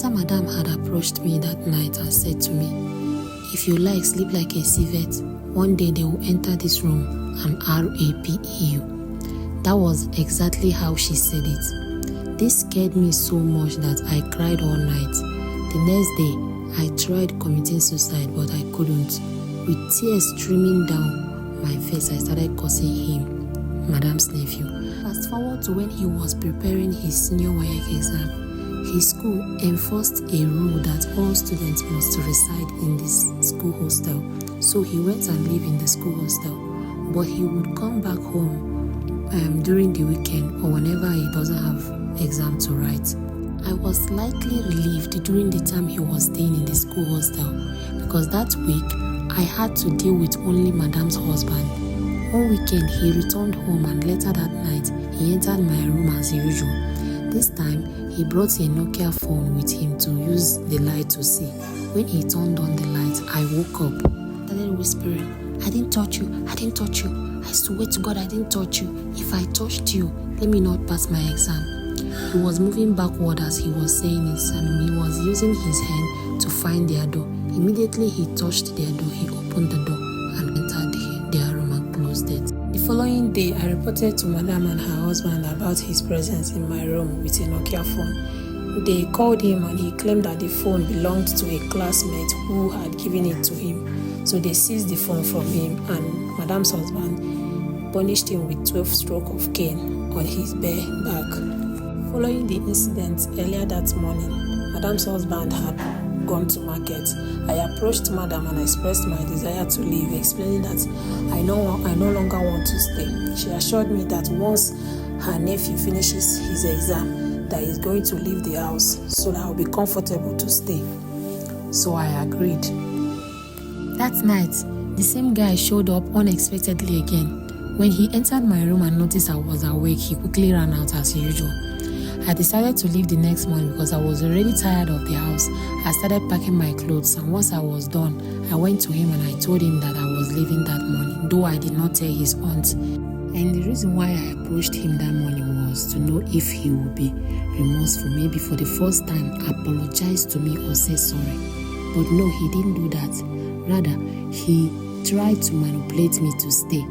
After Madame had approached me that night and said to me, "If you like, sleep like a civet. One day they will enter this room and rape you." That was exactly how she said it. This scared me so much that I cried all night. The next day, I tried committing suicide, but I couldn't. With tears streaming down my face, I started cursing him, Madame's nephew. Fast forward to when he was preparing his senior WAEC exam. His school enforced a rule that all students must reside in this school hostel. So he went and lived in the school hostel, but he would come back home during the weekend or whenever he doesn't have exam to write. I was slightly relieved during the time he was staying in the school hostel because that week I had to deal with only Madame's husband. One weekend he returned home and later that night he entered my room as usual. This time he brought a Nokia phone with him to use the light to see. When he turned on the light, I woke up, started whispering, "I didn't touch you, I didn't touch you. I swear to God I didn't touch you. If I touched you, let me not pass my exam." He was moving backward as he was saying it and he was using his hand to find their door. Immediately he touched their door, he opened the door and entered their room and closed it. The following day, I reported to Madame and her husband about his presence in my room with a Nokia phone. They called him and he claimed that the phone belonged to a classmate who had given it to him. So they seized the phone from him and Madame's husband punished him with 12 strokes of cane on his bare back. Following the incident earlier that morning, Madame's husband had gone to market. I approached Madame and expressed my desire to leave, explaining that I no longer want to stay. She assured me that once her nephew finishes his exam, that he's going to leave the house so that I'll be comfortable to stay. So I agreed. That night, the same guy showed up unexpectedly again. When he entered my room and noticed I was awake, he quickly ran out as usual. I decided to leave the next morning because I was already tired of the house. I started packing my clothes and once I was done, I went to him and I told him that I was leaving that morning, though I did not tell his aunt. And the reason why I approached him that morning was to know if he would be remorseful, maybe for the first time apologize to me or say sorry. But no, he didn't do that. Rather, he tried to manipulate me to stay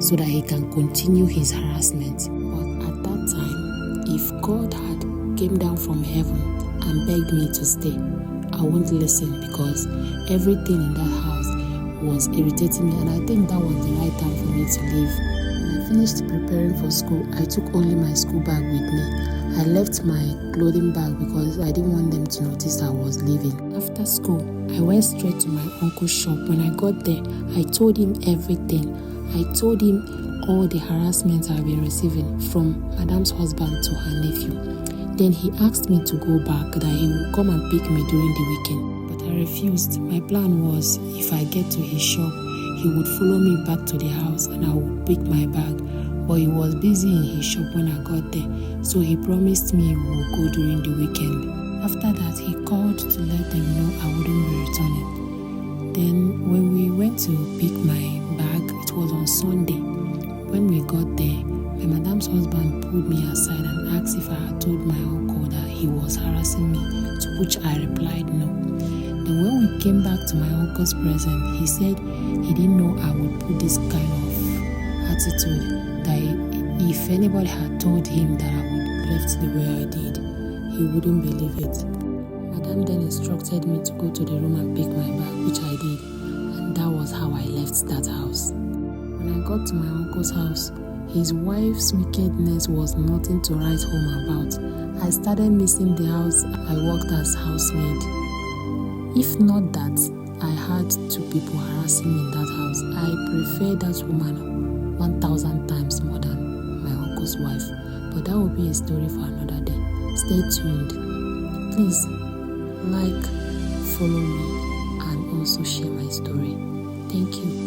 so that he can continue his harassment. But at that time, if God had came down from heaven and begged me to stay, I wouldn't listen because everything in that house was irritating me and I think that was the right time for me to leave. When I finished preparing for school, I took only my school bag with me. I left my clothing bag because I didn't want them to notice I was leaving. After school, I went straight to my uncle's shop. When I got there, I told him everything. I told him all the harassment I've been receiving from Madame's husband to her nephew. Then he asked me to go back, that he would come and pick me during the weekend. But I refused. My plan was, if I get to his shop, he would follow me back to the house and I would pick my bag. But he was busy in his shop when I got there, so he promised me he would go during the weekend. After that, he called to let them know I wouldn't be returning. Then when we went to pick my bag, it was on Sunday. When we got there, my Madame's husband pulled me aside and asked if I had told my uncle that he was harassing me, to which I replied no. Then when we came back to my uncle's presence, he said he didn't know I would put this kind of attitude, that if anybody had told him that I would left the way I did, he wouldn't believe it. Madame then instructed me to go to the room and pick my bag, which I did, and that was how I left that house. When I got to my uncle's house, his wife's wickedness was nothing to write home about. I started missing the house I worked as housemaid. If not that I had 2 people harassing me in that house, I prefer that woman 1,000 times more than my uncle's wife. But that will be a story for another day. Stay tuned. Please like, follow me, and also share my story. Thank you.